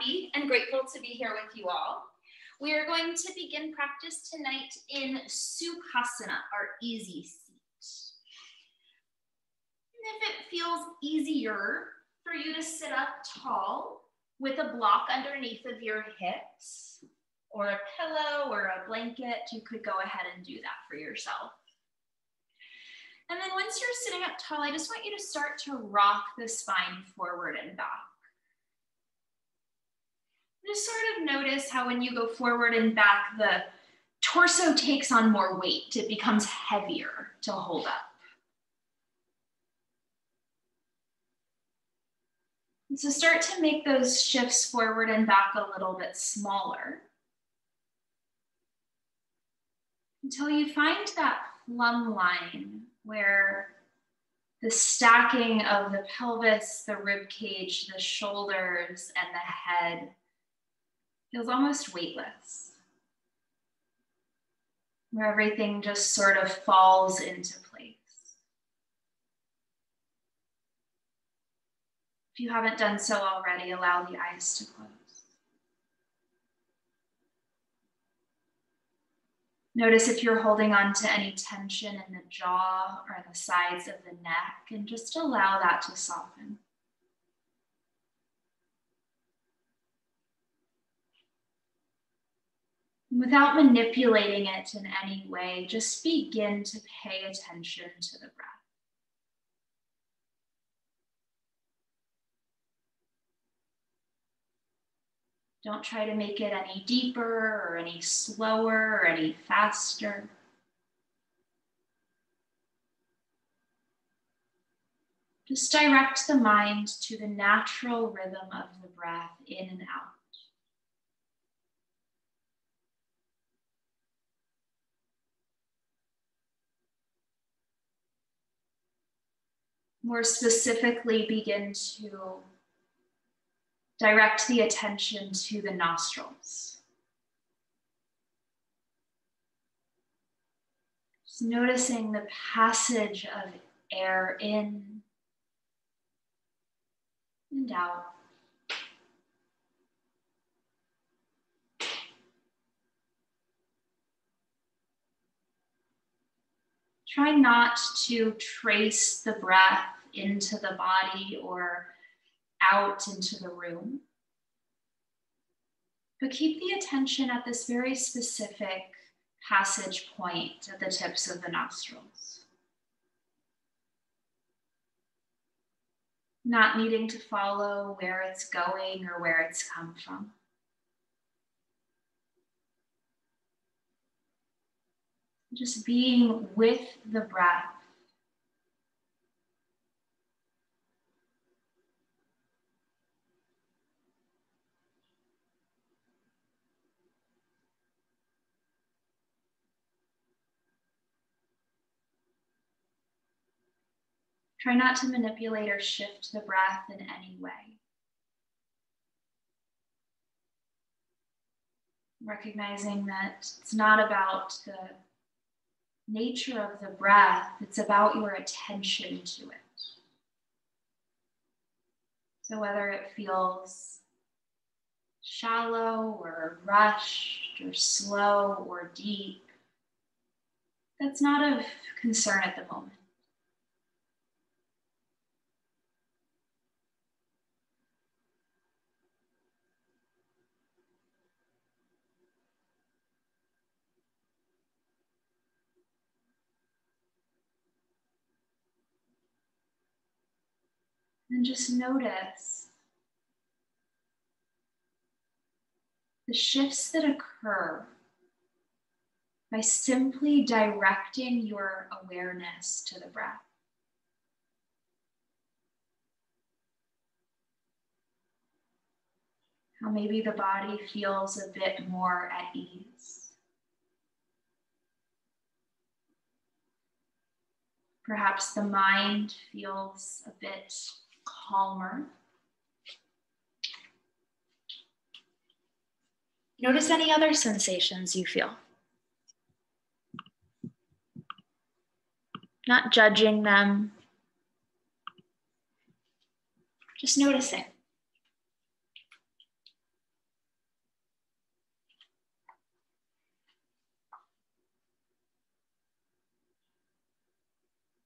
happy and grateful to be here with you all. We are going to begin practice tonight in Sukhasana, our easy seat. And if it feels easier for you to sit up tall with a block underneath of your hips, or a pillow or a blanket, you could go ahead and do that for yourself. And then once you're sitting up tall, I just want you to start to rock the spine forward and back. Just sort of notice how when you go forward and back, the torso takes on more weight. It becomes heavier to hold up. And so start to make those shifts forward and back a little bit smaller until you find that plumb line where the stacking of the pelvis, the rib cage, the shoulders, and the head feels almost weightless, where everything just sort of falls into place. If you haven't done so already, allow the eyes to close. Notice if you're holding on to any tension in the jaw or the sides of the neck, and just allow that to soften. Without manipulating it in any way, just begin to pay attention to the breath. Don't try to make it any deeper or any slower or any faster. Just direct the mind to the natural rhythm of the breath in and out. More specifically, begin to direct the attention to the nostrils. Just noticing the passage of air in and out. Try not to trace the breath into the body or out into the room, but keep the attention at this very specific passage point at the tips of the nostrils. Not needing to follow where it's going or where it's come from. Just being with the breath. Try not to manipulate or shift the breath in any way. Recognizing that it's not about the nature of the breath, it's about your attention to it. So whether it feels shallow or rushed or slow or deep, that's not of concern at the moment. And just notice the shifts that occur by simply directing your awareness to the breath. How maybe the body feels a bit more at ease. Perhaps the mind feels a bit calmer. Notice any other sensations you feel. Not judging them, just noticing.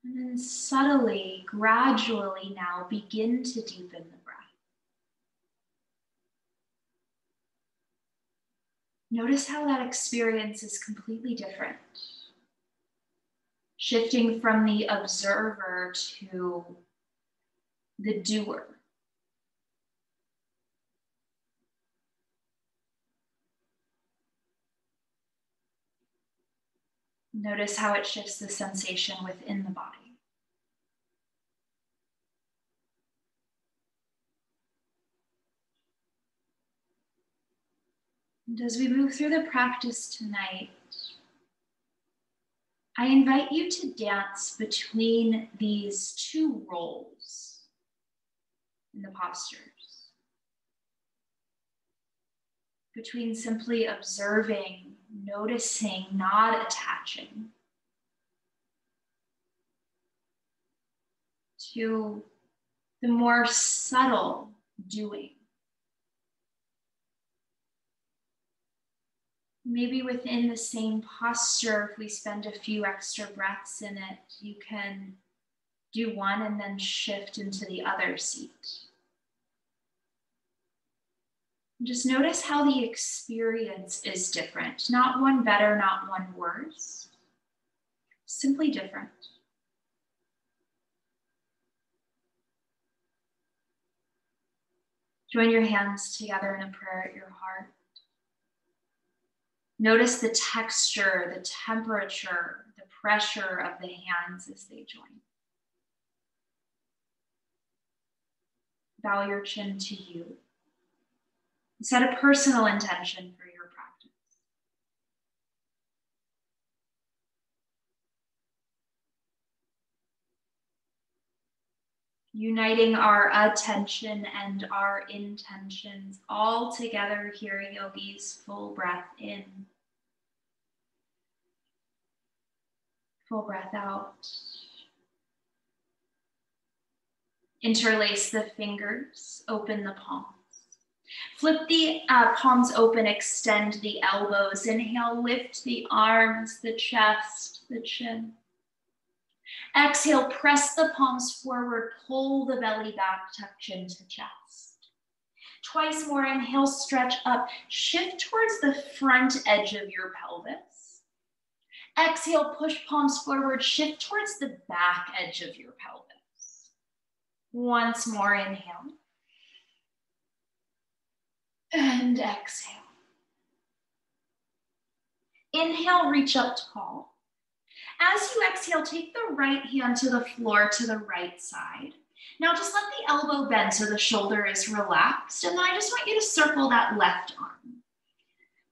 And then subtly, gradually now begin to deepen the breath. Notice how that experience is completely different. Shifting from the observer to the doer. Notice how it shifts the sensation within the body. And as we move through the practice tonight, I invite you to dance between these two roles in the postures. Between simply observing, noticing, not attaching, to the more subtle doing. Maybe within the same posture, if we spend a few extra breaths in it, you can do one and then shift into the other seat. Just notice how the experience is different. Not one better, not one worse. Simply different. Join your hands together in a prayer at your heart. Notice the texture, the temperature, the pressure of the hands as they join. Bow your chin to you. Set a personal intention for your practice. Uniting our attention and our intentions all together here, yogis. Full breath in. Full breath out. Interlace the fingers, open the palms. Flip the palms open, extend the elbows. Inhale, lift the arms, the chest, the chin. Exhale, press the palms forward, pull the belly back, tuck chin to chest. Twice more, inhale, stretch up, shift towards the front edge of your pelvis. Exhale, push palms forward, shift towards the back edge of your pelvis. Once more, inhale. And exhale. Inhale, reach up tall. As you exhale, take the right hand to the floor to the right side. Now just let the elbow bend so the shoulder is relaxed. And then I just want you to circle that left arm.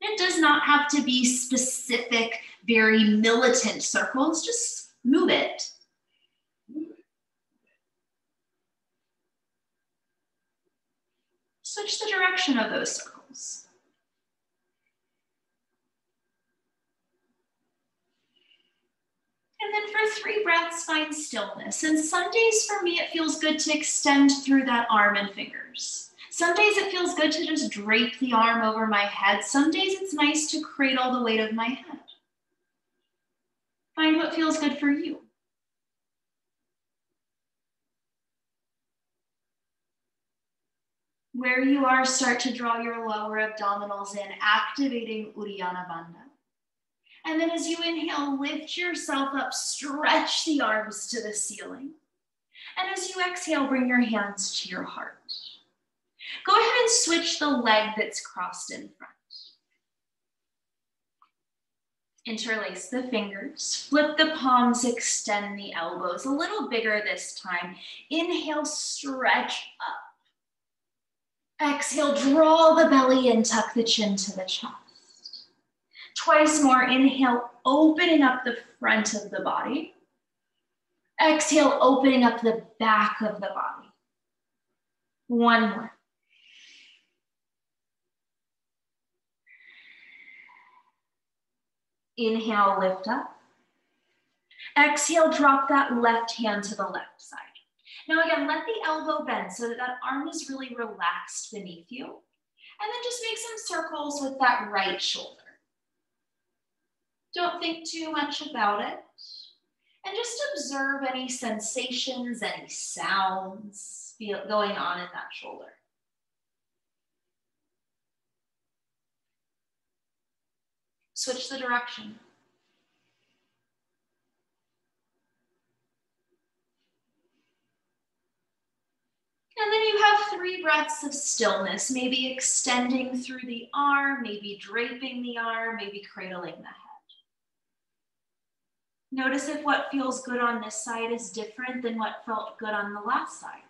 It does not have to be specific, very militant circles. Just move it. Switch the direction of those circles. And then for 3 breaths, find stillness. And some days for me, it feels good to extend through that arm and fingers. Some days it feels good to just drape the arm over my head. Some days it's nice to cradle the weight of my head. Find what feels good for you. Where you are, start to draw your lower abdominals in, activating Uddiyana Bandha. And then as you inhale, lift yourself up, stretch the arms to the ceiling. And as you exhale, bring your hands to your heart. Go ahead and switch the leg that's crossed in front. Interlace the fingers, flip the palms, extend the elbows, a little bigger this time. Inhale, stretch up. Exhale, draw the belly in, tuck the chin to the chest. Twice more, inhale, opening up the front of the body. Exhale, opening up the back of the body. One more. Inhale, lift up. Exhale, drop that left hand to the left side. Now again, let the elbow bend so that that arm is really relaxed beneath you. And then just make some circles with that right shoulder. Don't think too much about it. And just observe any sensations, any sounds going on in that shoulder. Switch the direction. And then you have 3 breaths of stillness, maybe extending through the arm, maybe draping the arm, maybe cradling the head. Notice if what feels good on this side is different than what felt good on the last side.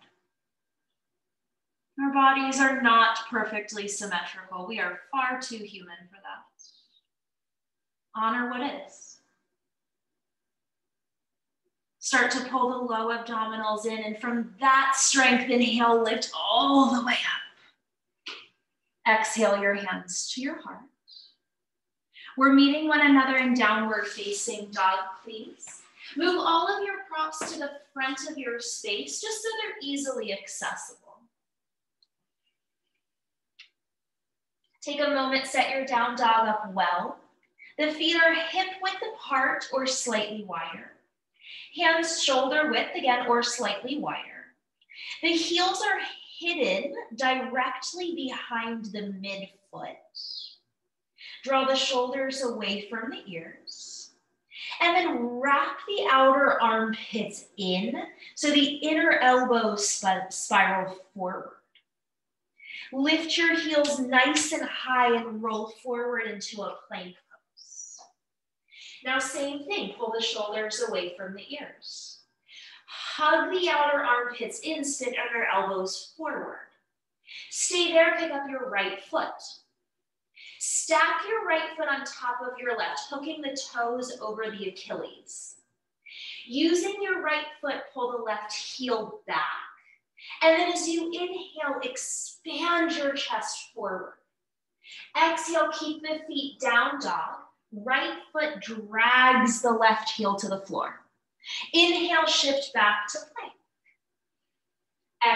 Our bodies are not perfectly symmetrical. We are far too human for that. Honor what is. Start to pull the low abdominals in, and from that strength, inhale, lift all the way up. Exhale your hands to your heart. We're meeting one another in downward facing dog, please. Move all of your props to the front of your space, just so they're easily accessible. Take a moment, set your down dog up well. The feet are hip width apart or slightly wider. Hands shoulder width again or slightly wider. The heels are hidden directly behind the midfoot. Draw the shoulders away from the ears. And then wrap the outer armpits in so the inner elbows spiral forward. Lift your heels nice and high and roll forward into a plank pose. Now same thing, pull the shoulders away from the ears. Hug the outer armpits in, spin under elbows forward. Stay there, pick up your right foot. Stack your right foot on top of your left, hooking the toes over the Achilles. Using your right foot, pull the left heel back. And then as you inhale, expand your chest forward. Exhale, keep the feet down dog. Right foot drags the left heel to the floor. Inhale, shift back to plank.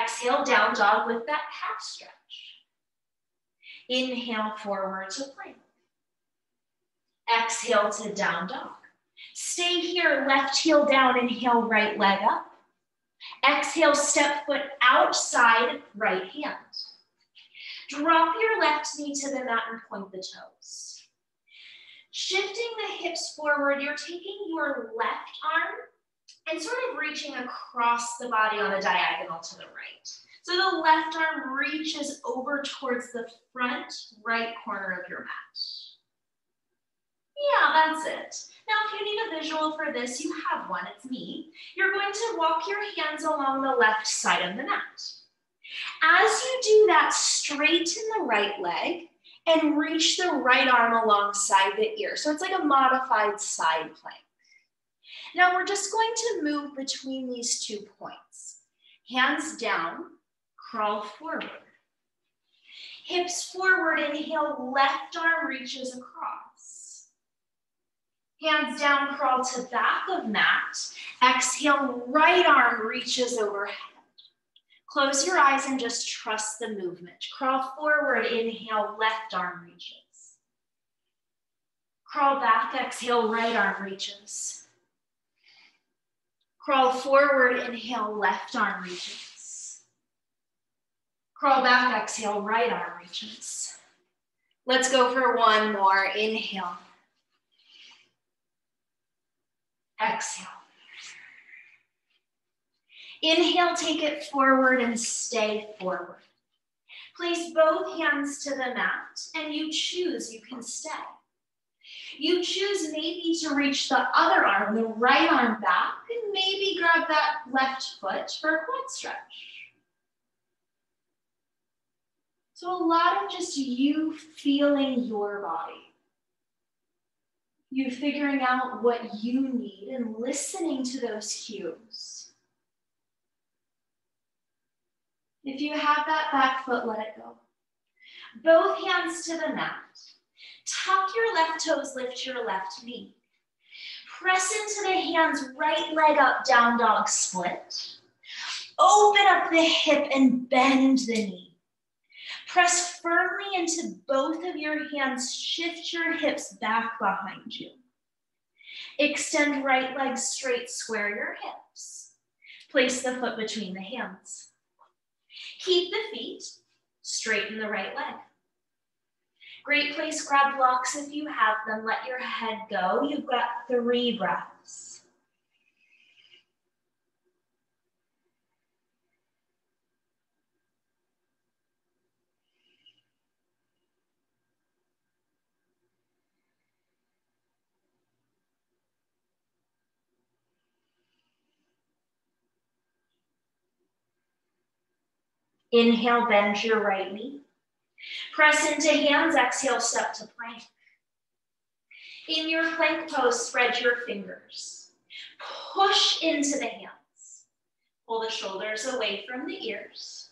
Exhale, down dog with that half stretch. Inhale, forward to plank. Exhale to down dog. Stay here, left heel down, inhale, right leg up. Exhale, step foot outside, right hand. Drop your left knee to the mat and point the toes. Shifting the hips forward, you're taking your left arm and sort of reaching across the body on a diagonal to the right. So the left arm reaches over towards the front right corner of your mat. Yeah, that's it. Now, if you need a visual for this, you have one, it's me. You're going to walk your hands along the left side of the mat. As you do that, straighten the right leg and reach the right arm alongside the ear. So it's like a modified side plank. Now we're just going to move between these 2 points. Hands down, crawl forward. Hips forward, inhale, left arm reaches across. Hands down, crawl to back of mat. Exhale, right arm reaches overhead. Close your eyes and just trust the movement. Crawl forward, inhale, left arm reaches. Crawl back, exhale, right arm reaches. Crawl forward, inhale, left arm reaches. Crawl back, exhale, right arm reaches. Let's go for one more. Inhale. Exhale. Inhale, take it forward and stay forward. Place both hands to the mat and you choose, you can stay. You choose maybe to reach the other arm, the right arm back, and maybe grab that left foot for a quad stretch. So a lot of just you feeling your body. You figuring out what you need and listening to those cues. If you have that back foot, let it go. Both hands to the mat. Tuck your left toes, lift your left knee. Press into the hands, right leg up, down dog split. Open up the hip and bend the knee. Press firmly into both of your hands, shift your hips back behind you. Extend right leg straight, square your hips. Place the foot between the hands. Keep the feet, straighten the right leg. Great place, grab blocks if you have them. Let your head go. You've got 3 breaths. Inhale, bend your right knee. Press into hands, exhale, step to plank. In your plank pose, spread your fingers. Push into the hands. Pull the shoulders away from the ears.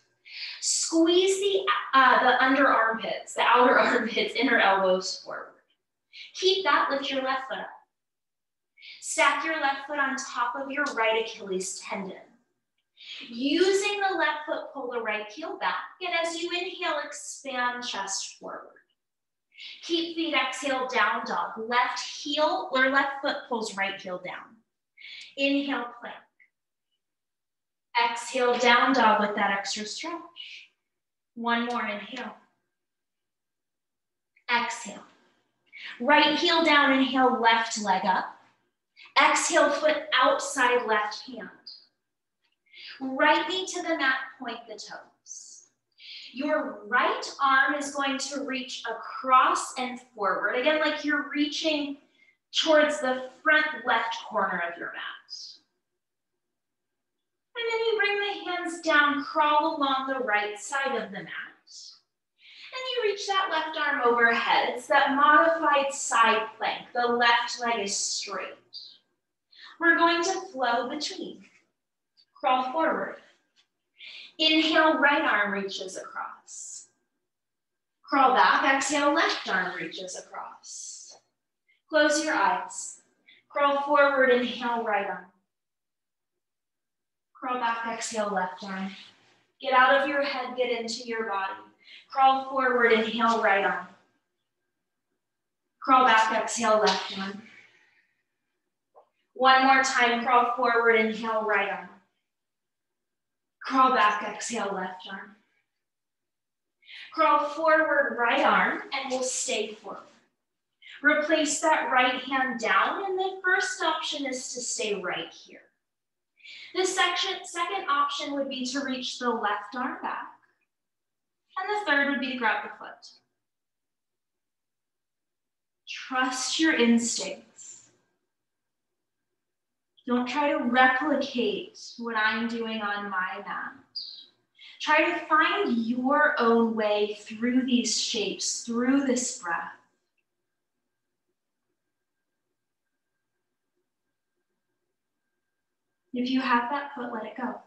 Squeeze the under armpits, the outer armpits, inner elbows forward. Keep that, lift your left foot up. Stack your left foot on top of your right Achilles tendon. Using the left foot, pull the right heel back, and as you inhale, expand chest forward. Keep feet, exhale, down dog. Left heel or left foot pulls right heel down. Inhale, plank. Exhale, down dog with that extra stretch. One more, inhale. Exhale. Right heel down, inhale, left leg up. Exhale, foot outside left hand. Right knee to the mat, point the toes. Your right arm is going to reach across and forward. Again, like you're reaching towards the front left corner of your mat. And then you bring the hands down, crawl along the right side of the mat. And you reach that left arm overhead. It's that modified side plank. The left leg is straight. We're going to flow between. Crawl forward. Inhale, right arm reaches across. Crawl back, exhale, left arm reaches across. Close your eyes. Crawl forward, inhale, right arm. Crawl back, exhale, left arm. Get out of your head, get into your body. Crawl forward, inhale, right arm. Crawl back, exhale, left arm. One more time, crawl forward, inhale, right arm. Crawl back, exhale, left arm. Crawl forward, right arm, and we'll stay forward. Replace that right hand down, and the first option is to stay right here. The second option would be to reach the left arm back, and the third would be to grab the foot. Trust your instincts. Don't try to replicate what I'm doing on my mat. Try to find your own way through these shapes, through this breath. If you have that foot, let it go.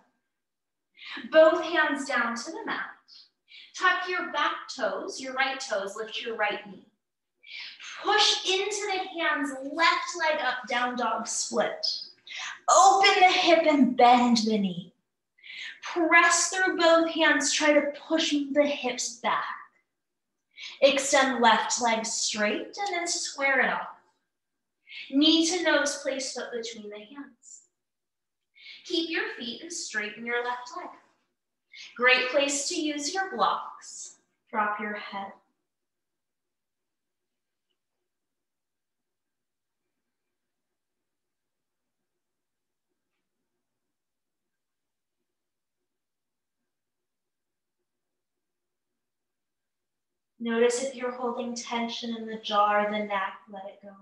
Both hands down to the mat. Tuck your back toes, your right toes, lift your right knee. Push into the hands, left leg up, down dog split. Open the hip and bend the knee. Press through both hands, try to push the hips back. Extend left leg straight and then square it off. Knee to nose, place foot between the hands. Keep your feet and straighten your left leg. Great place to use your blocks. Drop your head. Notice if you're holding tension in the jaw or the neck, let it go.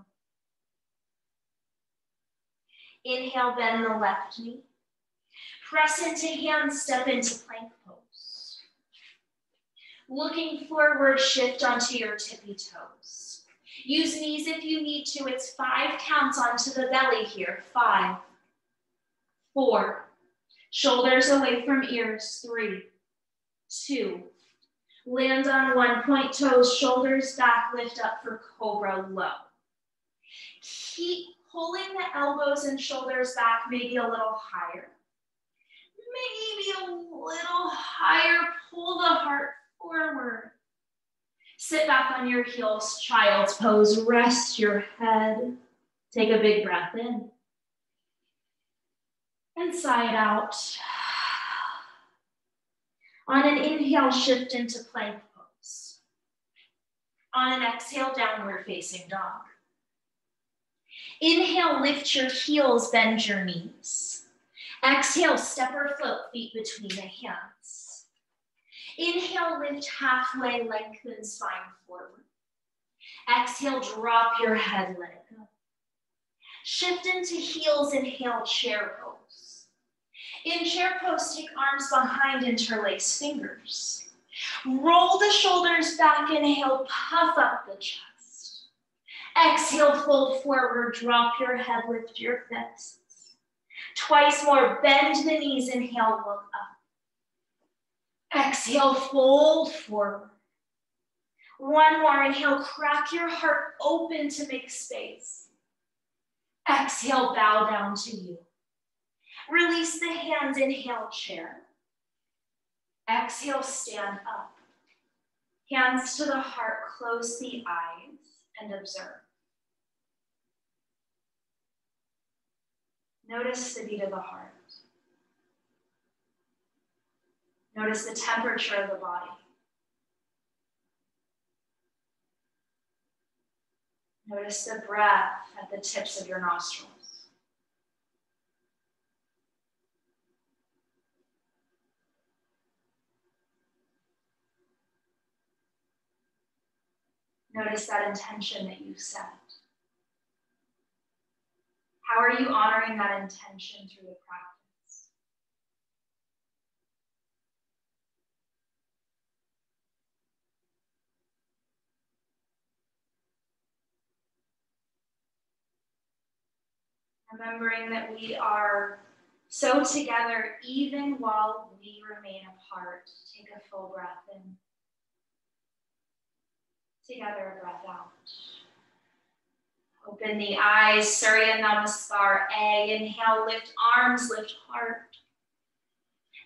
Inhale, bend the left knee. Press into hands, step into plank pose. Looking forward, shift onto your tippy toes. Use knees if you need to. It's 5 counts onto the belly here. 5, 4, shoulders away from ears. 3, 2, land on 1, point toes, shoulders back, lift up for cobra low. Keep pulling the elbows and shoulders back, maybe a little higher. Maybe a little higher, pull the heart forward. Sit back on your heels, child's pose, rest your head. Take a big breath in. And sigh it out. On an inhale, shift into plank pose. On an exhale, downward facing dog. Inhale, lift your heels, bend your knees. Exhale, step or float feet between the hands. Inhale, lift halfway, lengthen spine forward. Exhale, drop your head, let it go. Shift into heels, inhale, chair pose. In chair pose, take arms behind, interlace fingers. Roll the shoulders back, inhale, puff up the chest. Exhale, fold forward, drop your head, lift your fists. Twice more, bend the knees, inhale, look up. Exhale, fold forward. One more, inhale, crack your heart open to make space. Exhale, bow down to you. Release the hands, inhale, chair. Exhale, stand up. Hands to the heart, close the eyes and observe. Notice the beat of the heart. Notice the temperature of the body. Notice the breath at the tips of your nostrils. Notice that intention that you set. How are you honoring that intention through the practice? Remembering that we are so together even while we remain apart. Take a full breath in. Together, a breath out. Open the eyes, Surya Namaskar, A. Inhale, lift arms, lift heart.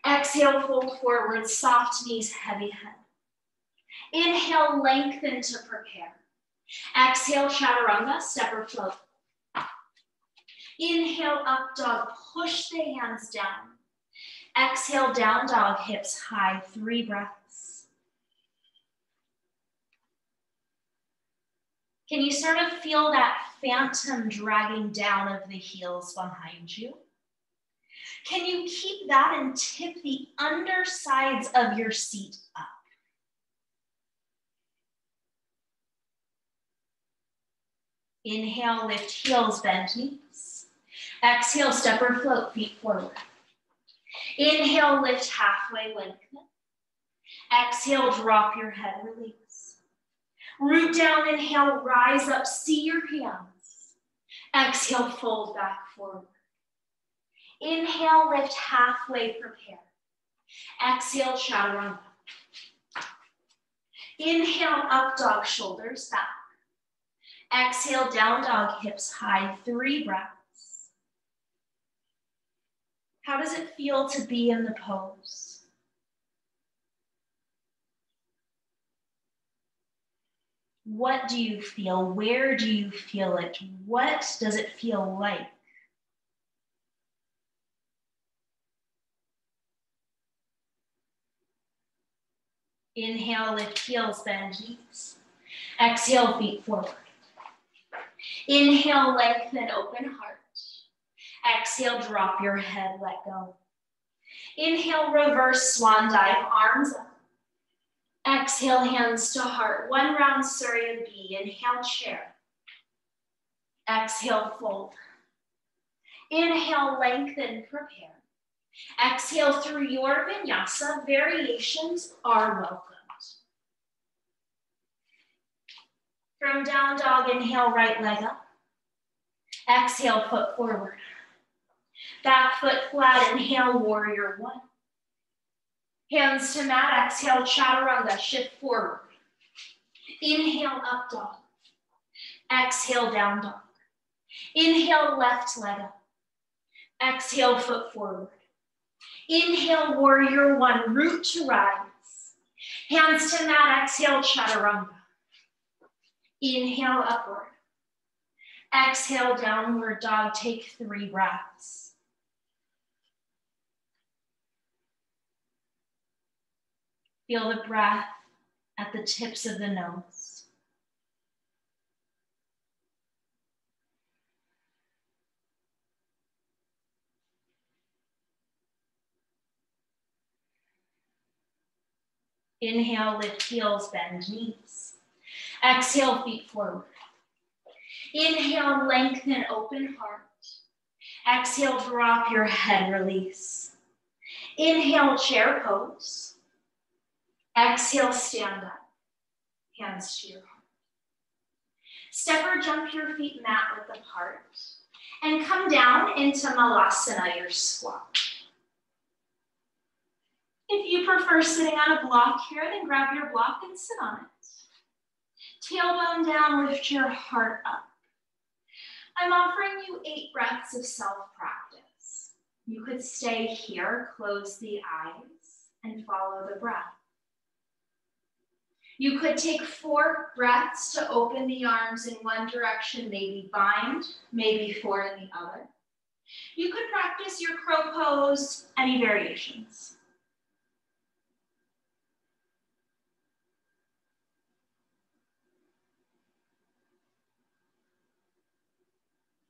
Exhale, fold forward, soft knees, heavy head. Inhale, lengthen to prepare. Exhale, chaturanga, step or float. Inhale, up dog, push the hands down. Exhale, down dog, hips high, 3 breaths. Can you sort of feel that phantom dragging down of the heels behind you? Can you keep that and tip the undersides of your seat up? Inhale, lift heels, bend knees. Exhale, step or float, feet forward. Inhale, lift halfway, lengthen. Exhale, drop your head, release. Root down, inhale, rise up, see your hands. Exhale, fold back forward. Inhale, lift halfway, prepare. Exhale, chaturanga. Inhale, up dog, shoulders back. Exhale, down dog, hips high, 3 breaths. How does it feel to be in the pose? What do you feel? Where do you feel it? What does it feel like? Inhale, lift heels, bend knees. Exhale, feet forward. Inhale, lengthen, open heart. Exhale, drop your head, let go. Inhale, reverse swan dive, arms up. Exhale, hands to heart. 1 round Surya B. Inhale, chair. Exhale, fold. Inhale, lengthen, prepare. Exhale through your vinyasa. Variations are welcomed. From down dog, inhale, right leg up. Exhale, foot forward. Back foot flat, inhale, warrior 1. Hands to mat, exhale, chaturanga, shift forward. Inhale, up dog. Exhale, down dog. Inhale, left leg up. Exhale, foot forward. Inhale, warrior 1, root to rise. Hands to mat, exhale, chaturanga. Inhale, upward. Exhale, downward dog. Take 3 breaths. Feel the breath at the tips of the nose. Inhale, lift heels, bend knees. Exhale, feet forward. Inhale, lengthen, open heart. Exhale, drop your head, release. Inhale, chair pose. Exhale, stand up. Hands to your heart. Step or jump your feet mat width apart. And come down into Malasana, your squat. If you prefer sitting on a block here, then grab your block and sit on it. Tailbone down, lift your heart up. I'm offering you 8 breaths of self-practice. You could stay here, close the eyes, and follow the breath. You could take 4 breaths to open the arms in one direction, maybe bind, maybe 4 in the other. You could practice your crow pose, any variations.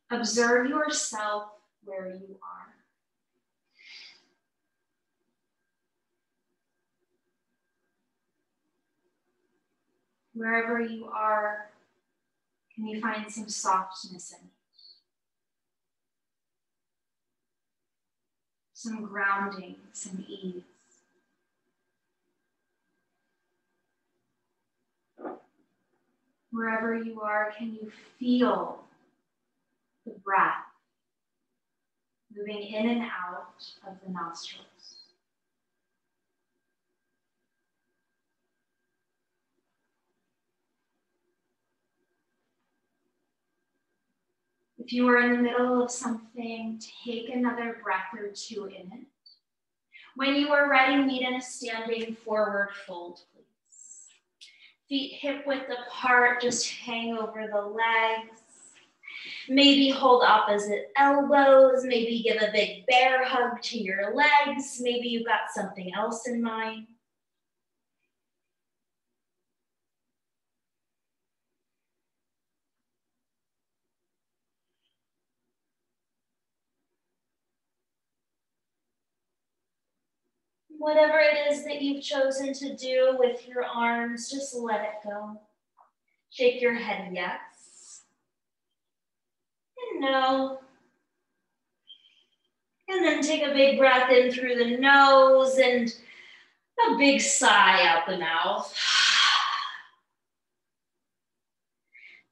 Observe yourself where you are. Wherever you are, can you find some softness in it? Some grounding, some ease. Wherever you are, can you feel the breath moving in and out of the nostrils? If you are in the middle of something, take another breath or 2 in it. When you are ready, meet in a standing forward fold, please. Feet hip width apart, just hang over the legs. Maybe hold opposite elbows, maybe give a big bear hug to your legs. Maybe you've got something else in mind. Whatever it is that you've chosen to do with your arms, just let it go. Shake your head yes. And no. And then take a big breath in through the nose and a big sigh out the mouth.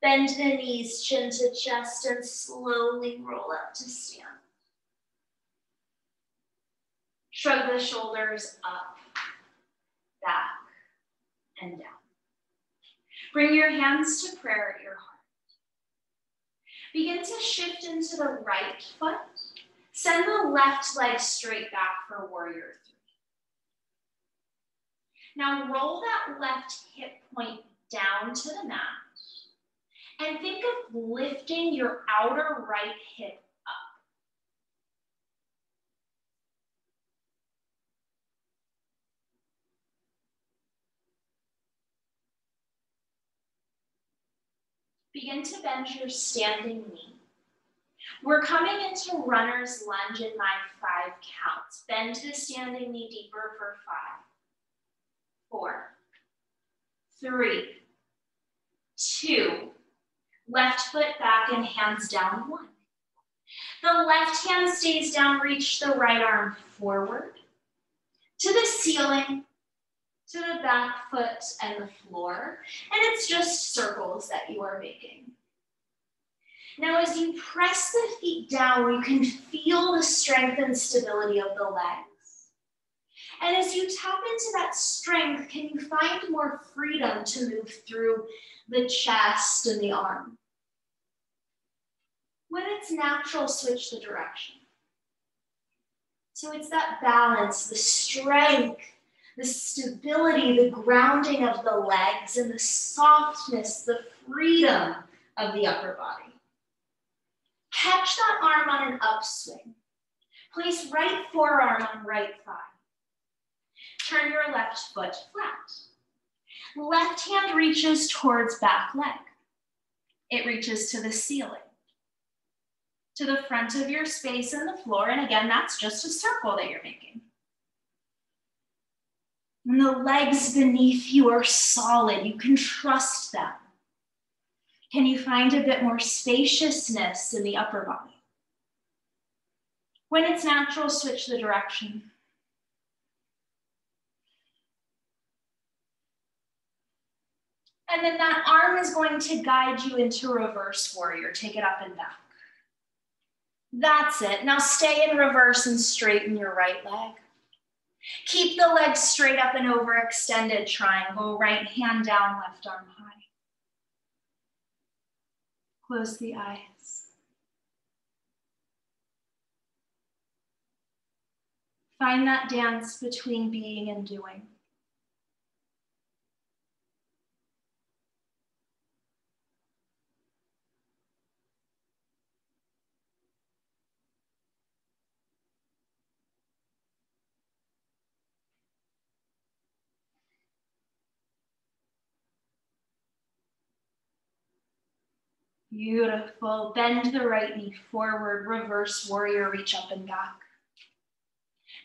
Bend the knees, chin to chest, and slowly roll up to stand. Shrug the shoulders up, back, and down. Bring your hands to prayer at your heart. Begin to shift into the right foot. Send the left leg straight back for warrior 3. Now roll that left hip point down to the mat. And think of lifting your outer right hip up. Begin to bend your standing knee. We're coming into runner's lunge in my 5 counts. Bend the standing knee deeper for 5, 4, 3, 2, left foot back and hands down 1. The left hand stays down, reach the right arm forward to the ceiling, to the back foot and the floor. And it's just circles that you are making. Now, as you press the feet down, you can feel the strength and stability of the legs. And as you tap into that strength, can you find more freedom to move through the chest and the arm? When it's natural, switch the direction. So it's that balance, the strength, the stability, the grounding of the legs, and the softness, the freedom of the upper body. Catch that arm on an upswing. Place right forearm on right thigh. Turn your left foot flat. Left hand reaches towards back leg. It reaches to the ceiling, to the front of your space in the floor. And again, that's just a circle that you're making. And the legs beneath you are solid. You can trust them. Can you find a bit more spaciousness in the upper body? When it's natural, switch the direction. And then that arm is going to guide you into reverse warrior. Take it up and back. That's it. Now stay in reverse and straighten your right leg. Keep the legs straight up and over, extended triangle. Right hand down, left arm high. Close the eyes. Find that dance between being and doing. Beautiful. Bend the right knee forward, reverse warrior, reach up and back.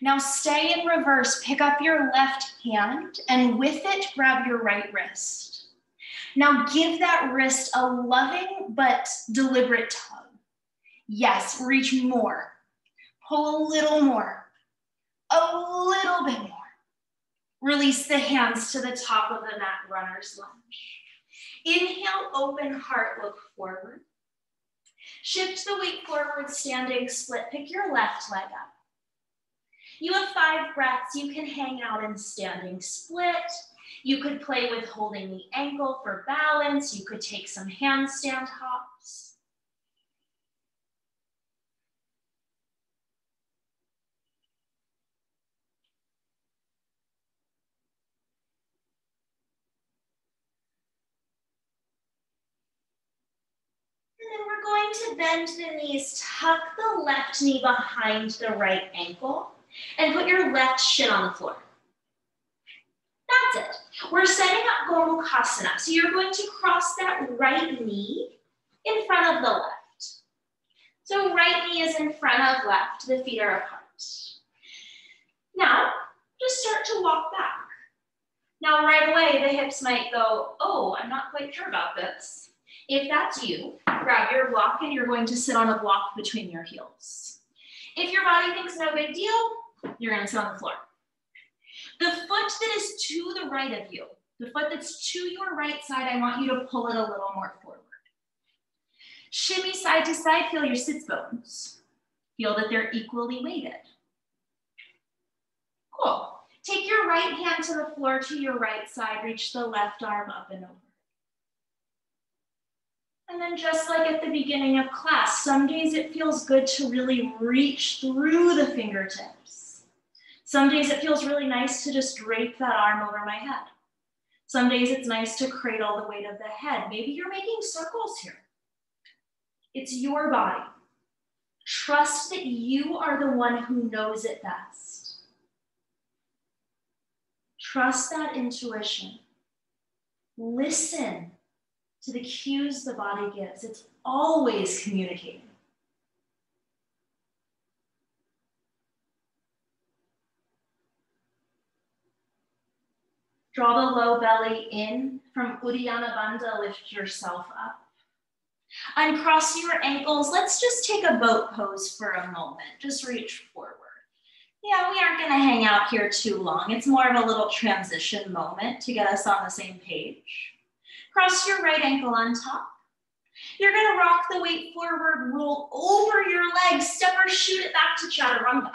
Now stay in reverse, pick up your left hand, and with it, grab your right wrist. Now give that wrist a loving but deliberate tug. Yes, reach more. Pull a little more. A little bit more. Release the hands to the top of the mat, runner's lunge. Inhale, open heart, look forward. Shift the weight forward, standing split. Pick your left leg up. You have 5 breaths. You can hang out in standing split. You could play with holding the ankle for balance. You could take some handstand hops. And then we're going to bend the knees, tuck the left knee behind the right ankle, and put your left shin on the floor. That's it. We're setting up Gomul Khasana. So you're going to cross that right knee in front of the left. So right knee is in front of left, the feet are apart. Now, just start to walk back. Now right away, the hips might go, oh, I'm not quite sure about this. If that's you, grab your block and you're going to sit on a block between your heels. If your body thinks no big deal, you're gonna sit on the floor. The foot that is to the right of you, the foot that's to your right side, I want you to pull it a little more forward. Shimmy side to side, feel your sits bones. Feel that they're equally weighted. Cool. Take your right hand to the floor to your right side, reach the left arm up and over. And then just like at the beginning of class, some days it feels good to really reach through the fingertips. Some days it feels really nice to just drape that arm over my head. Some days it's nice to cradle the weight of the head. Maybe you're making circles here. It's your body. Trust that you are the one who knows it best. Trust that intuition. Listen to the cues the body gives. It's always communicating. Draw the low belly in. From Uddiyana Bandha, lift yourself up. Uncross your ankles. Let's just take a boat pose for a moment. Just reach forward. Yeah, we aren't gonna hang out here too long. It's more of a little transition moment to get us on the same page. Cross your right ankle on top. You're gonna rock the weight forward, roll over your legs, step or shoot it back to chaturanga.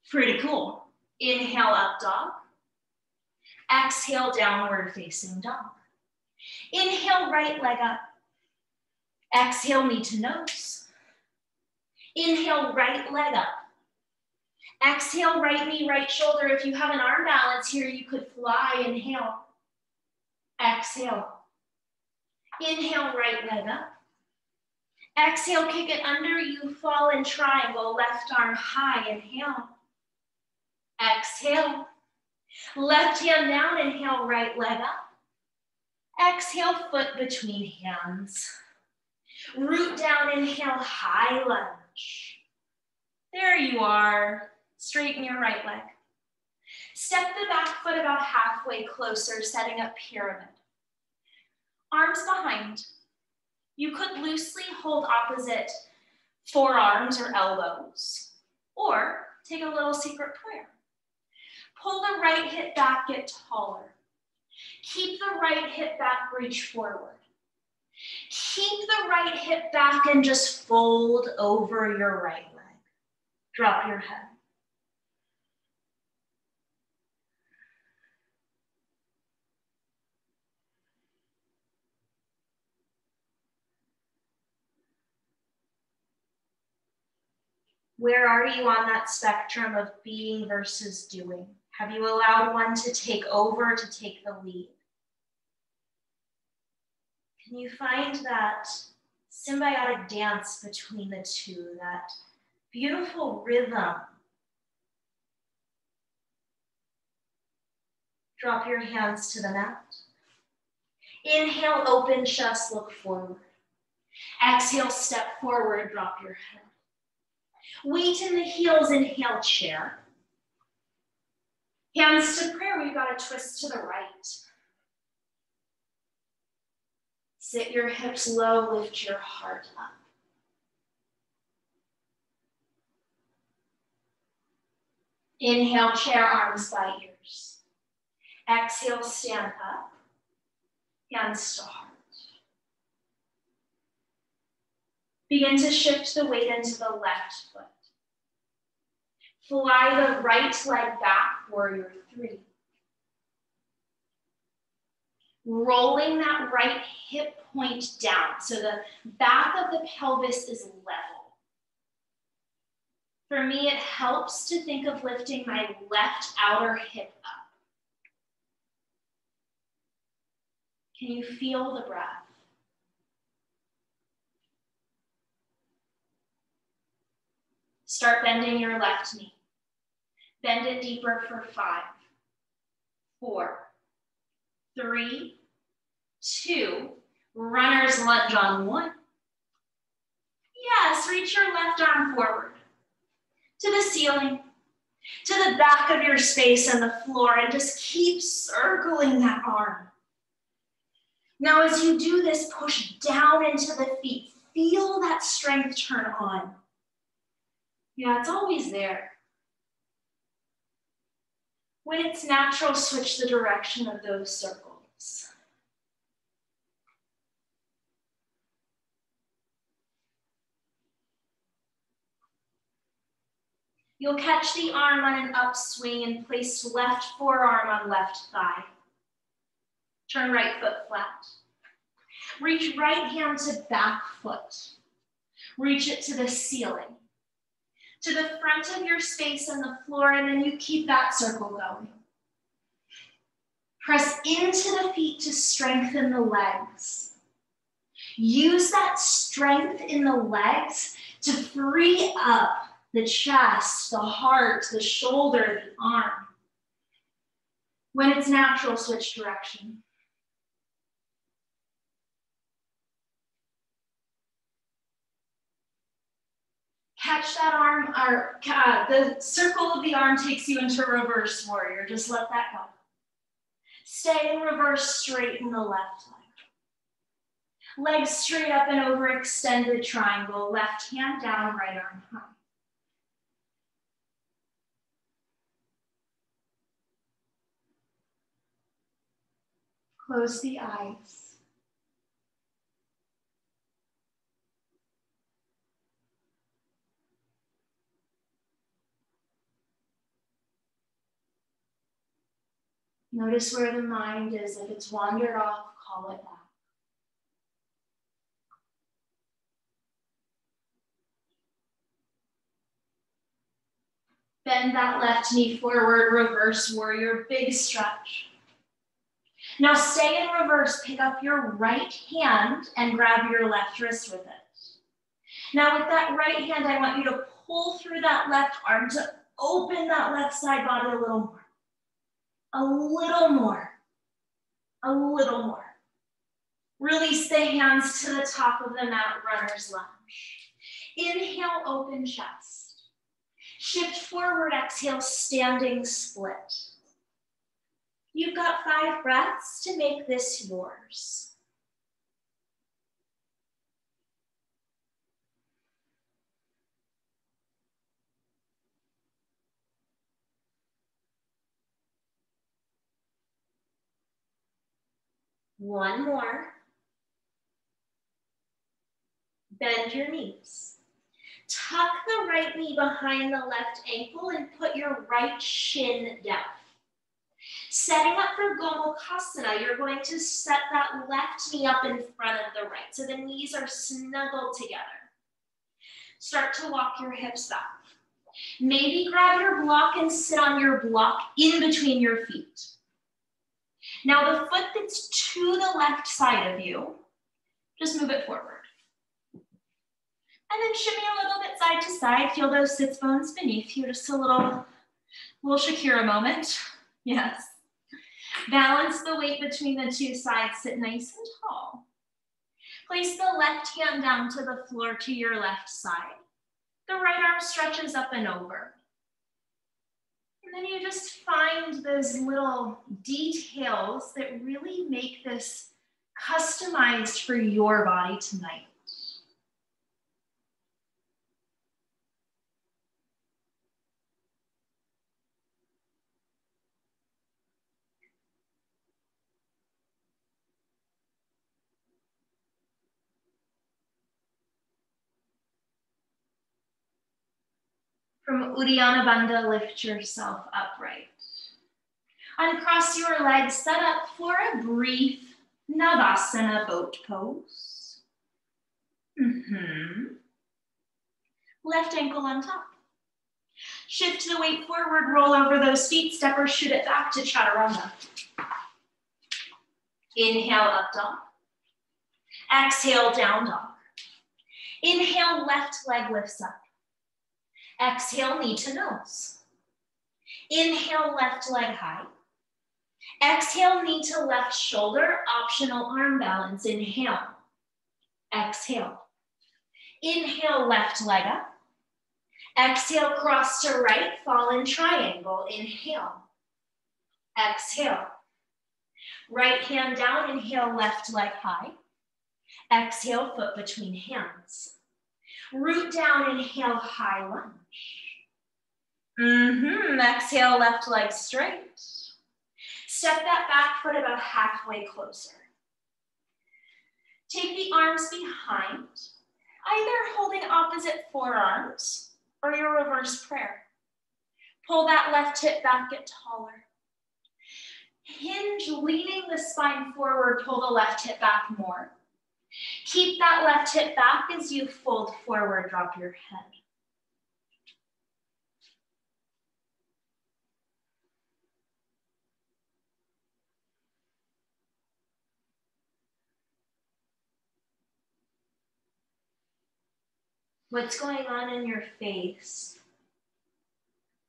Pretty cool. Inhale, up dog. Exhale, downward facing dog. Inhale, right leg up. Exhale, knee to nose. Inhale, right leg up. Exhale, right knee, right shoulder. If you have an arm balance here, you could fly. Inhale. Exhale. Inhale, right leg up. Exhale, kick it under you, fall in triangle, left arm high, inhale. Exhale. Left hand down, inhale, right leg up. Exhale, foot between hands. Root down, inhale, high lunge. There you are. Straighten your right leg. Step the back foot about halfway closer, setting up pyramid. Arms behind. You could loosely hold opposite forearms or elbows, or take a little secret prayer. Pull the right hip back, get taller. Keep the right hip back, reach forward. Keep the right hip back and just fold over your right leg. Drop your head. Where are you on that spectrum of being versus doing? Have you allowed one to take over, to take the lead? Can you find that symbiotic dance between the two, that beautiful rhythm? Drop your hands to the mat. Inhale, open chest, look forward. Exhale, step forward, drop your head. Weight in the heels, inhale, chair. Hands to prayer, we've got a twist to the right. Sit your hips low, lift your heart up. Inhale, chair, arms by ears. Exhale, stand up, hands to heart. Begin to shift the weight into the left foot. Fly the right leg back, warrior three. Rolling that right hip point down so the back of the pelvis is level. For me, it helps to think of lifting my left outer hip up. Can you feel the breath? Start bending your left knee. Bend it deeper for 5, 4, 3, 2, runner's lunge on 1. Yes, reach your left arm forward to the ceiling, to the back of your space and the floor, and just keep circling that arm. Now, as you do this, push down into the feet. Feel that strength turn on. Yeah, it's always there. When it's natural, switch the direction of those circles. You'll catch the arm on an upswing and place left forearm on left thigh. Turn right foot flat. Reach right hand to back foot. Reach it to the ceiling, to the front of your space and the floor, and then you keep that circle going. Press into the feet to strengthen the legs. Use that strength in the legs to free up the chest, the heart, the shoulder, the arm. When it's natural, switch direction. Catch that arm, or the circle of the arm takes you into reverse warrior. Just let that go. Stay in reverse, straighten the left leg. Legs straight up and over, extended triangle. Left hand down, right arm high. Close the eyes. Notice where the mind is. If it's wandered off, call it back. Bend that left knee forward, reverse warrior, big stretch. Now stay in reverse, pick up your right hand and grab your left wrist with it. Now with that right hand, I want you to pull through that left arm to open that left side body a little more. A little more. A little more. Release the hands to the top of the mat, runner's lunge. Inhale, open chest. Shift forward, exhale, standing split. You've got 5 breaths to make this yours. One more. Bend your knees. Tuck the right knee behind the left ankle and put your right shin down. Setting up for Gomul Khasana, you're going to set that left knee up in front of the right. So the knees are snuggled together. Start to walk your hips back. Maybe grab your block and sit on your block in between your feet. Now the foot that's to the left side of you, just move it forward. And then shimmy a little bit side to side. Feel those sits bones beneath you. Just a little Shakira moment. Yes. Balance the weight between the two sides. Sit nice and tall. Place the left hand down to the floor to your left side. The right arm stretches up and over. And then you just find those little details that really make this customized for your body tonight. From Uddiyana Bandha, lift yourself upright. Uncross your legs, set up for a brief Navasana boat pose. Left ankle on top. Shift the weight forward, roll over those feet, step or shoot it back to Chaturanga. Inhale, up dog. Exhale, down dog. Inhale, left leg lifts up. Exhale, knee to nose. Inhale, left leg high. Exhale, knee to left shoulder, optional arm balance. Inhale. Exhale. Inhale, left leg up. Exhale, cross to right, fall in triangle. Inhale. Exhale. Right hand down, inhale, left leg high. Exhale, foot between hands. Root down, inhale, high lunge. Exhale, left leg straight. Step that back foot about halfway closer. Take the arms behind, either holding opposite forearms or your reverse prayer. Pull that left hip back, get taller. Hinge, leaning the spine forward, pull the left hip back more. Keep that left hip back as you fold forward, drop your head. What's going on in your face?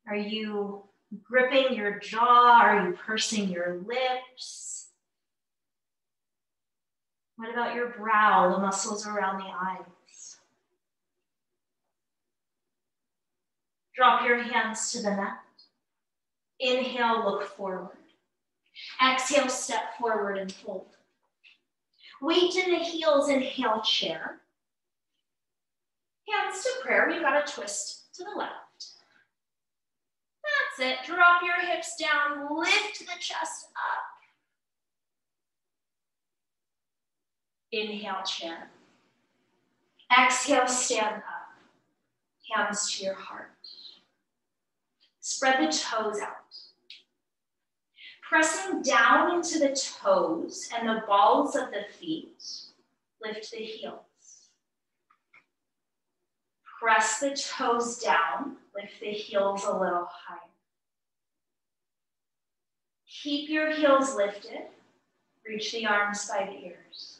Are you gripping your jaw? Are you pursing your lips? What about your brow, the muscles around the eyes? Drop your hands to the mat. Inhale, look forward. Exhale, step forward and fold. Weight in the heels, inhale, chair. Hands to prayer, we've got a twist to the left. That's it, drop your hips down, lift the chest up. Inhale, chair. Exhale, stand up. Hands to your heart. Spread the toes out. Pressing down into the toes and the balls of the feet, lift the heels. Press the toes down, lift the heels a little higher. Keep your heels lifted, reach the arms by the ears.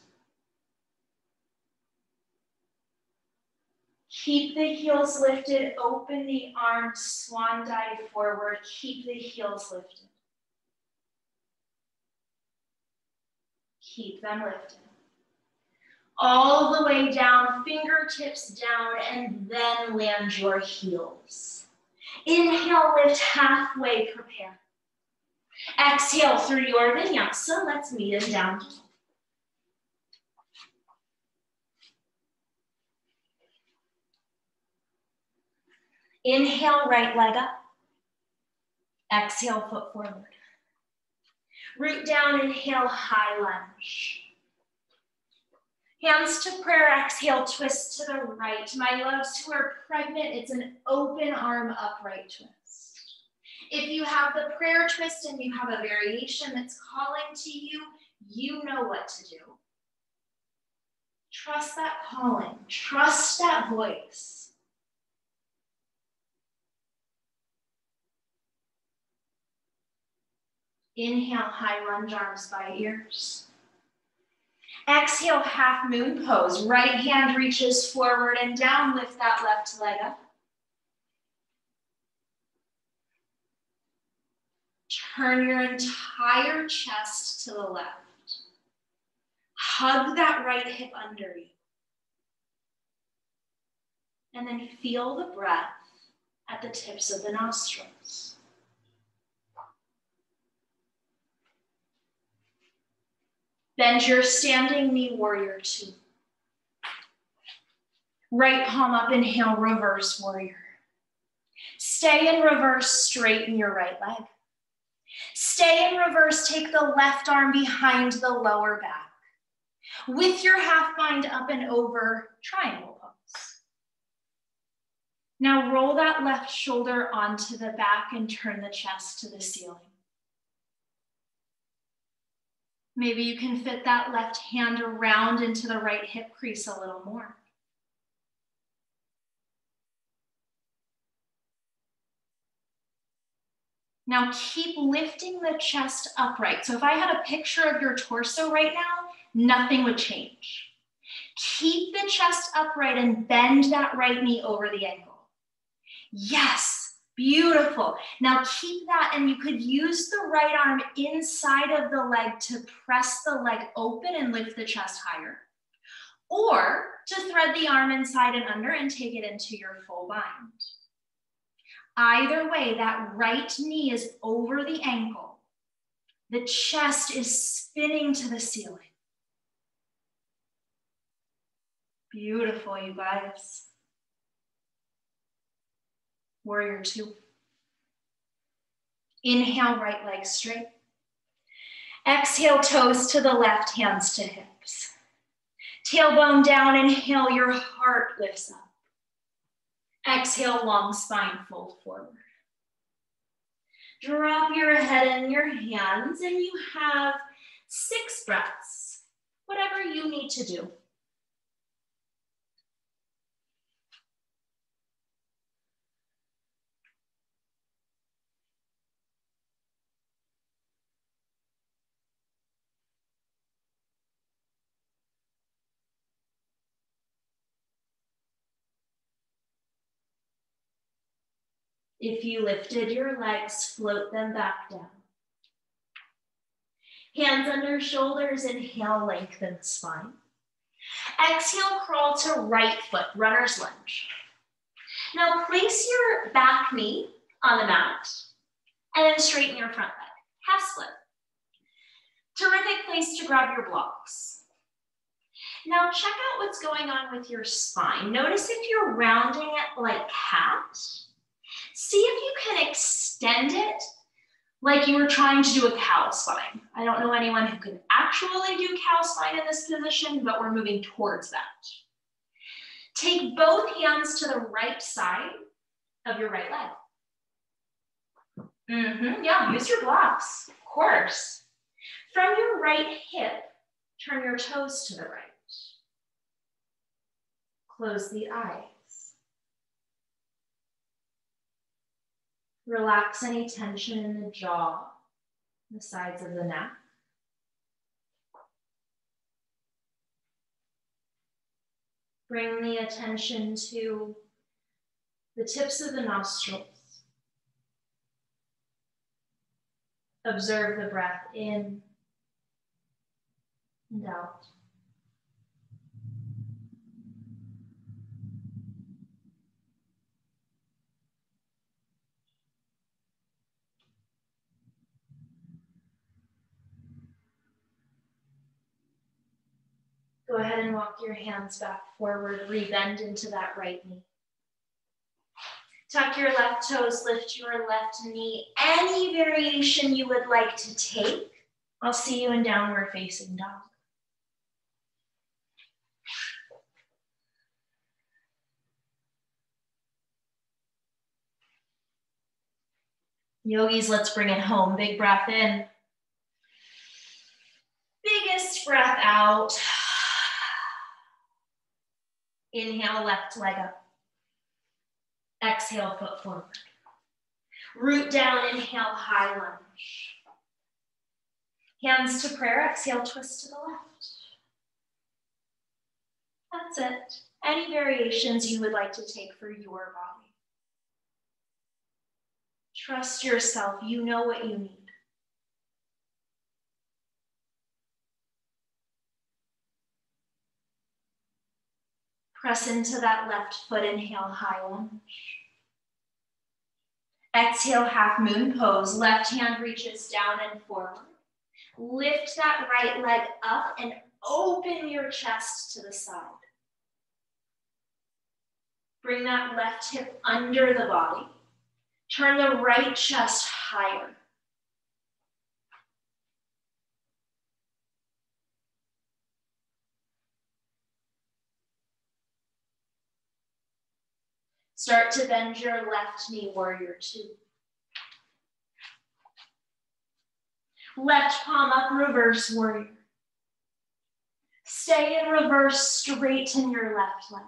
Keep the heels lifted, open the arms, swan dive forward. Keep the heels lifted. Keep them lifted. All the way down, fingertips down, and then land your heels. Inhale, lift halfway, prepare. Exhale through your vinyasa. Let's meet in down dog. Inhale, right leg up. Exhale, foot forward. Root down, inhale, high lunge. Hands to prayer, exhale, twist to the right. My loves who are pregnant, it's an open arm upright twist. If you have the prayer twist and you have a variation that's calling to you, you know what to do. Trust that calling, trust that voice. Inhale, high lunge, arms by ears. Exhale, half moon pose. Right hand reaches forward and down. Lift that left leg up. Turn your entire chest to the left. Hug that right hip under you. And then feel the breath at the tips of the nostrils. Bend your standing knee, warrior two. Right palm up, inhale, reverse warrior. Stay in reverse, straighten your right leg. Stay in reverse, take the left arm behind the lower back. With your half bind up and over, triangle pose. Now roll that left shoulder onto the back and turn the chest to the ceiling. Maybe you can fit that left hand around into the right hip crease a little more. Now keep lifting the chest upright. So if I had a picture of your torso right now, nothing would change. Keep the chest upright and bend that right knee over the ankle. Yes, beautiful. Now keep that, and you could use the right arm inside of the leg to press the leg open and lift the chest higher. Or to thread the arm inside and under and take it into your full bind. Either way, that right knee is over the ankle. The chest is spinning to the ceiling. Beautiful, you guys. Warrior two. Inhale, right leg straight. Exhale, toes to the left, hands to hips. Tailbone down, inhale, your heart lifts up. Exhale, long spine, fold forward. Drop your head in your hands, and you have 6 breaths, whatever you need to do. If you lifted your legs, float them back down. Hands under shoulders, inhale, lengthen the spine. Exhale, crawl to right foot, runner's lunge. Now place your back knee on the mat and then straighten your front leg, half split. Terrific place to grab your blocks. Now check out what's going on with your spine. Notice if you're rounding it like cat. See if you can extend it like you were trying to do a cow spine. I don't know anyone who can actually do cow spine in this position, but we're moving towards that. Take both hands to the right side of your right leg. Yeah, use your blocks, of course. From your right hip, turn your toes to the right. Close the eyes. Relax any tension in the jaw, the sides of the neck. Bring the attention to the tips of the nostrils. Observe the breath in and out. Go ahead and walk your hands back forward, rebend into that right knee. Tuck your left toes, lift your left knee. Any variation you would like to take. I'll see you in downward facing dog. Yogis, let's bring it home. Big breath in. Biggest breath out. Inhale, left leg up. Exhale, foot forward. Root down, inhale, high lunge. Hands to prayer, exhale, twist to the left. That's it. Any variations you would like to take for your body. Trust yourself, you know what you need. Press into that left foot, inhale, high lunge. Exhale, half moon pose. Left hand reaches down and forward. Lift that right leg up and open your chest to the side. Bring that left hip under the body. Turn the right chest higher. Start to bend your left knee, warrior two. Left palm up, reverse warrior. Stay in reverse, straighten your left leg.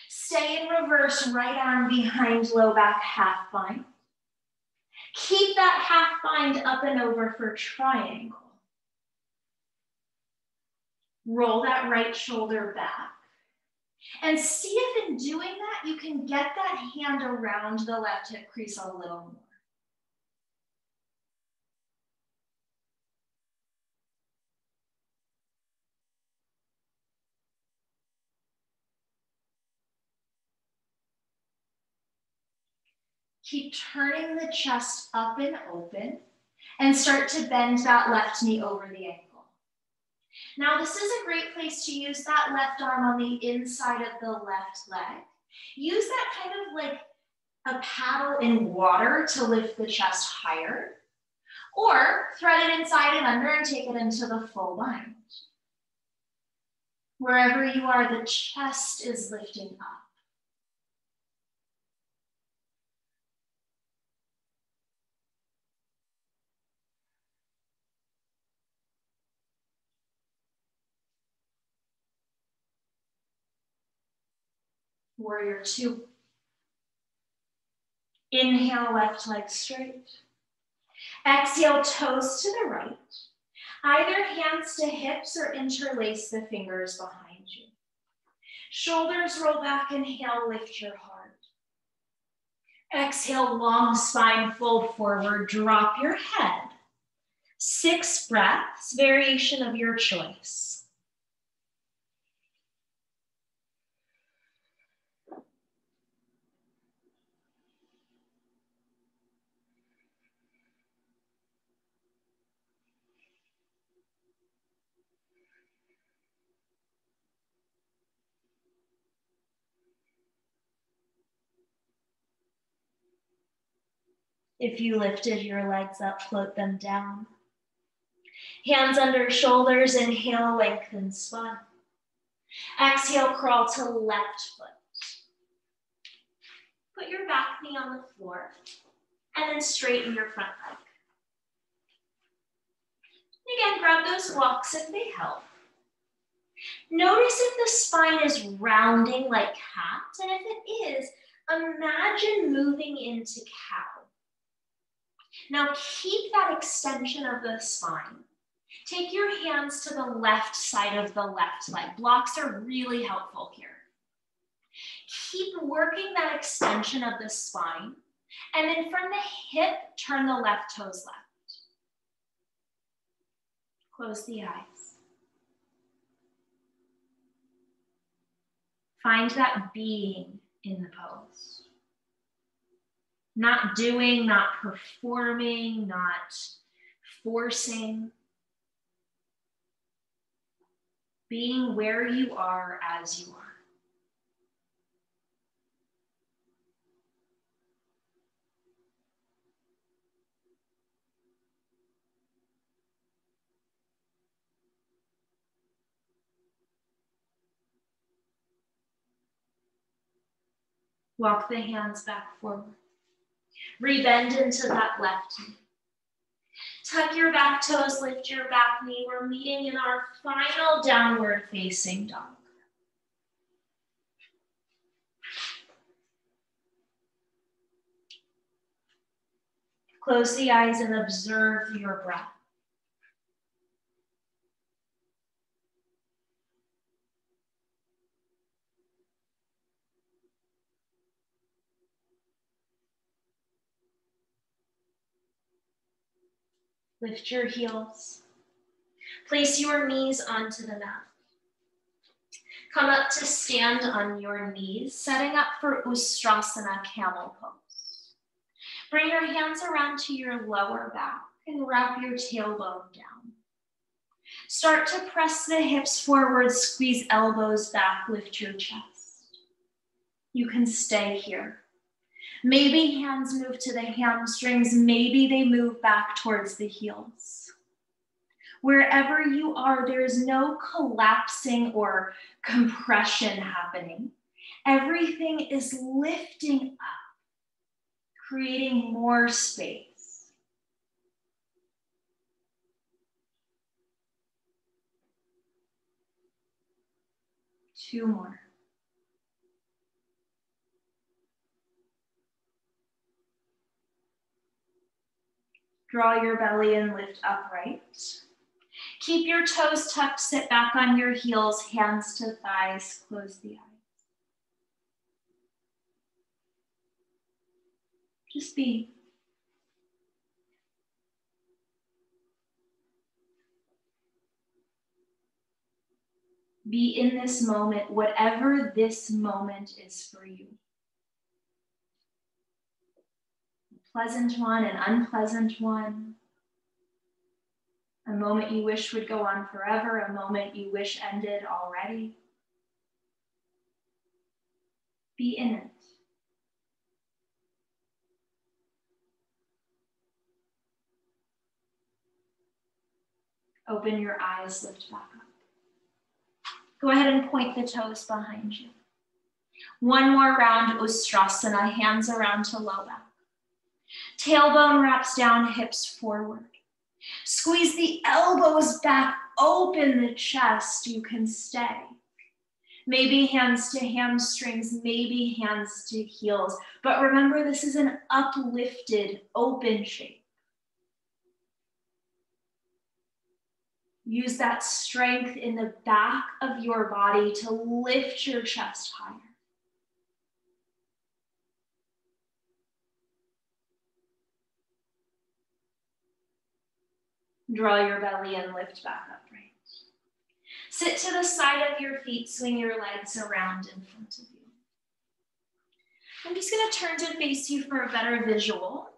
Stay in reverse, right arm behind low back, half bind. Keep that half bind up and over for triangle. Roll that right shoulder back. And see if in doing that, you can get that hand around the left hip crease a little more. Keep turning the chest up and open and start to bend that left knee over the ankle. Now, this is a great place to use that left arm on the inside of the left leg. Use that kind of like a paddle in water to lift the chest higher, or thread it inside and under and take it into the full bind. Wherever you are, the chest is lifting up. Warrior two. Inhale, left leg straight. Exhale, toes to the right. Either hands to hips or interlace the fingers behind you. Shoulders roll back, inhale, lift your heart. Exhale, long spine, fold forward, drop your head. 6 breaths, variation of your choice. If you lifted your legs up, float them down. Hands under shoulders, inhale, lengthen spine. Exhale, crawl to left foot. Put your back knee on the floor and then straighten your front leg. Again, grab those blocks if they help. Notice if the spine is rounding like cat, and if it is, imagine moving into cow. Now keep that extension of the spine. Take your hands to the left side of the left leg. Blocks are really helpful here. Keep working that extension of the spine. And then from the hip, turn the left toes left. Close the eyes. Find that being in the pose. Not doing, not performing, not forcing. Being where you are as you are. Walk the hands back forward. Rebend into that left knee. Tuck your back toes, lift your back knee. We're meeting in our final downward facing dog. Close the eyes and observe your breath. Lift your heels. Place your knees onto the mat. Come up to stand on your knees, setting up for Ustrasana, camel pose. Bring your hands around to your lower back and wrap your tailbone down. Start to press the hips forward, squeeze elbows back, lift your chest. You can stay here. Maybe hands move to the hamstrings, maybe they move back towards the heels. Wherever you are, there is no collapsing or compression happening. Everything is lifting up, creating more space. Two more. Draw your belly and lift upright. Keep your toes tucked, sit back on your heels, hands to thighs, close the eyes. Just be. Be in this moment, whatever this moment is for you. Pleasant one, an unpleasant one. A moment you wish would go on forever, a moment you wish ended already. Be in it. Open your eyes, lift back up. Go ahead and point the toes behind you. One more round, Ustrasana, hands around to low back. Tailbone wraps down, hips forward. Squeeze the elbows back, open the chest, you can stay. Maybe hands to hamstrings, maybe hands to heels. But remember, this is an uplifted, open shape. Use that strength in the back of your body to lift your chest higher. Draw your belly and lift back upright. Sit to the side of your feet, swing your legs around in front of you. I'm just going to turn to face you for a better visual.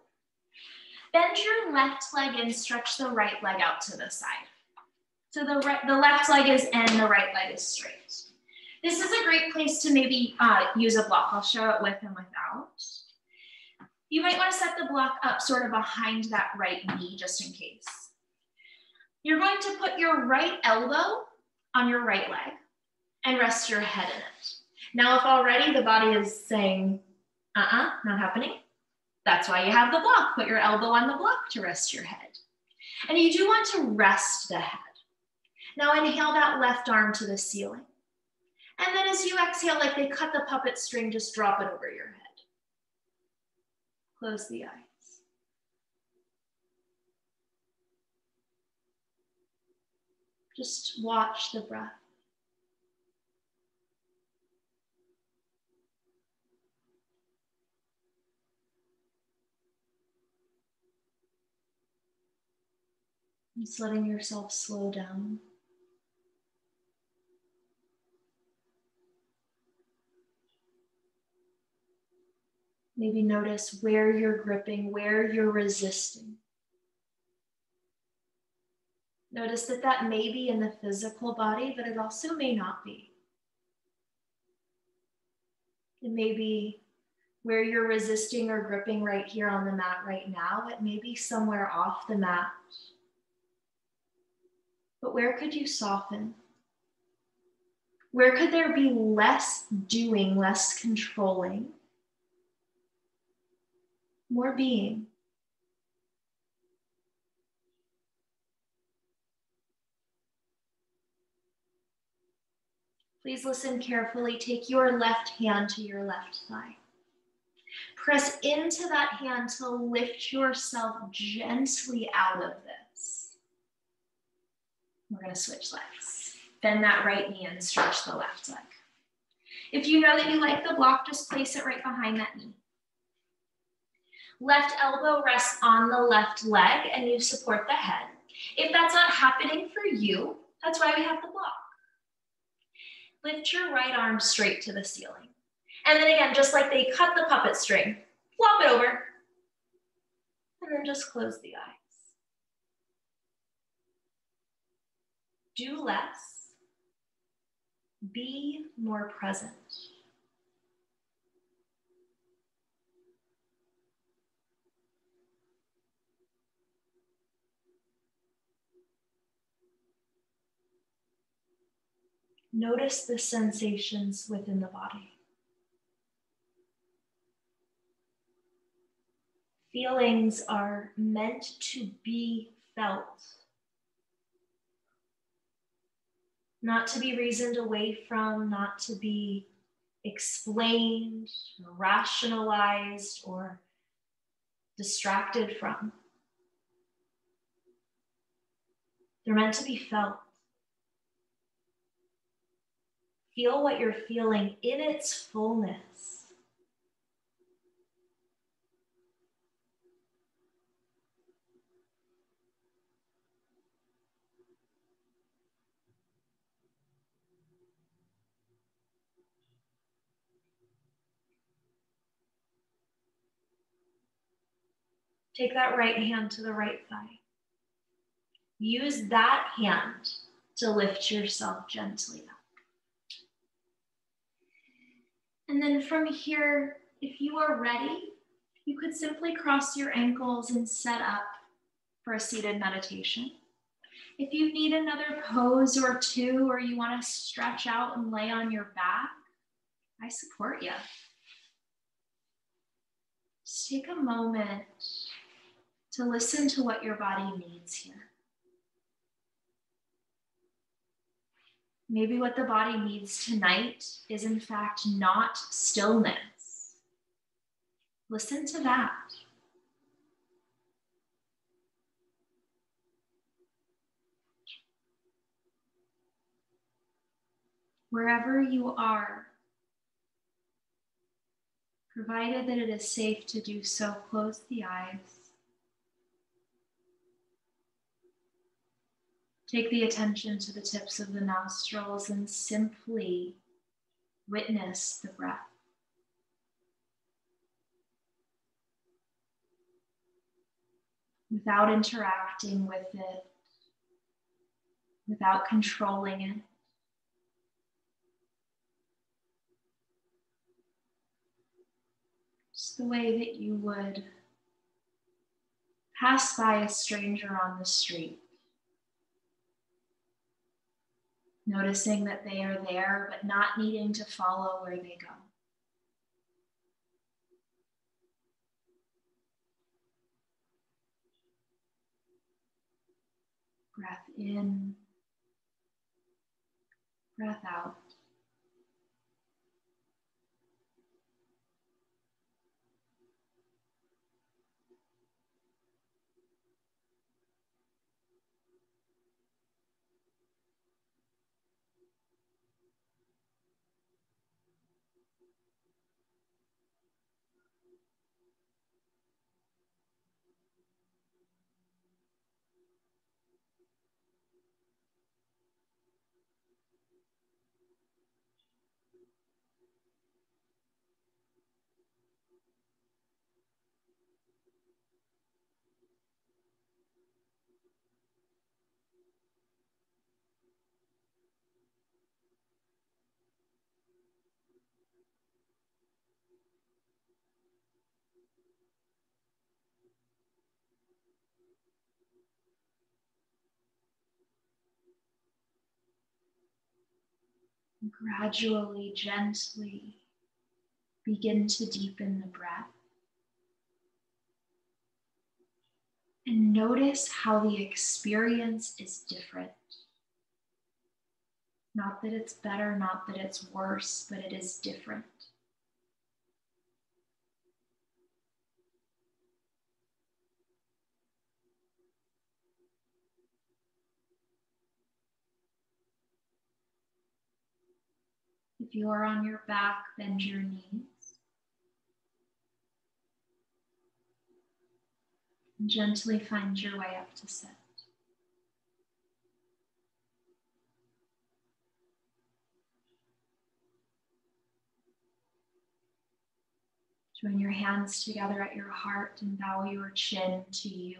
Bend your left leg and stretch the right leg out to the side. So the left leg is in, the right leg is straight. This is a great place to maybe use a block. I'll show it with and without. You might want to set the block up sort of behind that right knee just in case. You're going to put your right elbow on your right leg and rest your head in it. Now, if already the body is saying, not happening, that's why you have the block. Put your elbow on the block to rest your head. And you do want to rest the head. Now inhale that left arm to the ceiling. And then as you exhale, like they cut the puppet string, just drop it over your head. Close the eyes. Just watch the breath. Just letting yourself slow down. Maybe notice where you're gripping, where you're resisting. Notice that that may be in the physical body, but it also may not be. It may be where you're resisting or gripping right here on the mat right now. It may be somewhere off the mat. But where could you soften? Where could there be less doing, less controlling, more being? Please listen carefully. Take your left hand to your left thigh. Press into that hand to lift yourself gently out of this. We're going to switch legs. Bend that right knee and stretch the left leg. If you know that you like the block, just place it right behind that knee. Left elbow rests on the left leg and you support the head. If that's not happening for you, that's why we have the block. Lift your right arm straight to the ceiling. And then again, just like they cut the puppet string, flop it over. And then just close the eyes. Do less. Be more present. Notice the sensations within the body. Feelings are meant to be felt, not to be reasoned away from, not to be explained, or rationalized, or distracted from. They're meant to be felt. Feel what you're feeling in its fullness. Take that right hand to the right thigh. Use that hand to lift yourself gently up. And then from here, if you are ready, you could simply cross your ankles and set up for a seated meditation. If you need another pose or two, or you want to stretch out and lay on your back, I support you. Just take a moment to listen to what your body needs here. Maybe what the body needs tonight is in fact not stillness. Listen to that. Wherever you are, provided that it is safe to do so, close the eyes. Take the attention to the tips of the nostrils and simply witness the breath. Without interacting with it, without controlling it. Just the way that you would pass by a stranger on the street. Noticing that they are there, but not needing to follow where they go. Breath in, breath out. And gradually, gently begin to deepen the breath. And notice how the experience is different. Not that it's better, not that it's worse, but it is different. If you are on your back, bend your knees. And gently find your way up to sit. Join your hands together at your heart and bow your chin to you.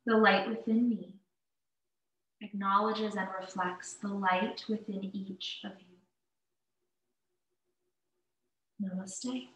The light within me acknowledges and reflects the light within each of you. Namaste.